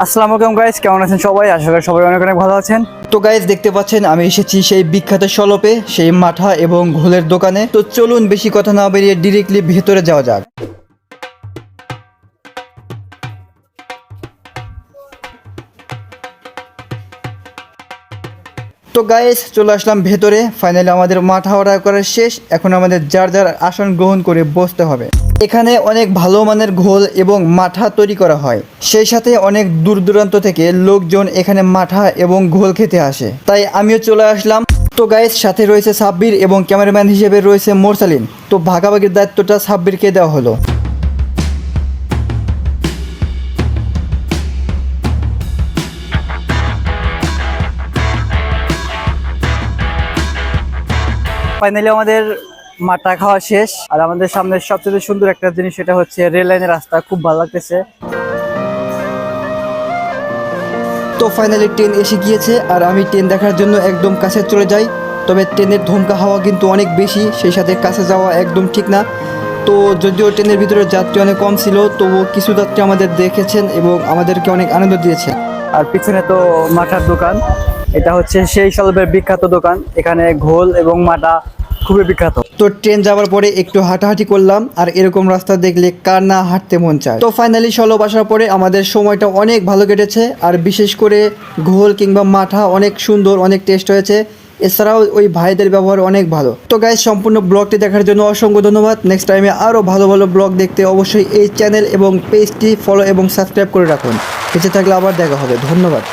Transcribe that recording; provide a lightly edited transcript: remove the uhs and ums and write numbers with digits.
আসসালামু আলাইকুম গাইস, কেমন আছেন সবাই? আশা করি সবাই অনেক অনেক ভালো আছেন। তো গাইজ দেখতে পাচ্ছেন আমি এসেছি সেই বিখ্যাত সলপে, সেই মাঠা এবং ঘোলের দোকানে। তো চলুন বেশি কথা না বেরিয়ে ডিরেক্টলি ভেতরে যাওয়া যাক। তো গাইজ চলে আসলাম ভেতরে। ফাইনালি আমাদের মাঠা অর্ডার করা শেষ। এখন আমাদের যার যার আসন গ্রহণ করে বসতে হবে। এখানে অনেক ভালো মানের ঘোল এবং মাঠা তৈরি করা হয়, সেই সাথে অনেক দূর দূরান্ত থেকে লোকজন এখানে মাঠা এবং ঘোল খেতে আসে, তাই আমিও চলে আসলাম। তো গাইজ সাথে রয়েছে সাব্বির এবং ক্যামেরাম্যান হিসেবে রয়েছে মোরসালিন। তো ভাগাভাগির দায়িত্বটা সাব্বিরকে দেওয়া হলো। ফাইনালি আমাদের মাঠটা খাওয়া শেষ, আর আমাদের সামনে সবচেয়ে সুন্দর একটা জিনিস, সেটা হচ্ছে রেল লাইনের রাস্তা। খুব ভালো লাগতেছে। তো ফাইনালি ট্রেন এসে গিয়েছে, আর আমি ট্রেন দেখার জন্য একদম কাছে চলে যাই। তবে ট্রেনের ধমকা হাওয়া কিন্তু অনেক বেশি, সেই সাথে কাছে যাওয়া একদম ঠিক না। তো যদিও ট্রেনের ভিতরে যাত্রী অনেক কম ছিল, তবুও কিছু যাত্রী আমাদের দেখেছেন এবং আমাদেরকে অনেক আনন্দ দিয়েছে। আর পিছনে তো মাঠার দোকান। এটা হচ্ছে সেই সলবের বিখ্যাত দোকান। এখানে ঘোল এবং মাঠা খুবই বিখ্যাত। তো ট্রেন যাওয়ার পরে একটু হাঁটাহাঁটি করলাম, আর এরকম রাস্তা দেখলে কার না হাঁটতে মন চায়। তো ফাইনালি সলব আসার পরে আমাদের সময়টা অনেক ভালো কেটেছে, আর বিশেষ করে ঘোল কিংবা মাঠা অনেক সুন্দর, অনেক টেস্ট হয়েছে। এছাড়াও ওই ভাইদের ব্যবহার অনেক ভালো। তো গাইজ সম্পূর্ণ ব্লগটি দেখার জন্য অসংখ্য ধন্যবাদ। নেক্সট টাইমে আরও ভালো ভালো ব্লগ দেখতে অবশ্যই এই চ্যানেল এবং পেজটি ফলো এবং সাবস্ক্রাইব করে রাখুন। বেঁচে থাকলে আবার দেখা হবে। ধন্যবাদ।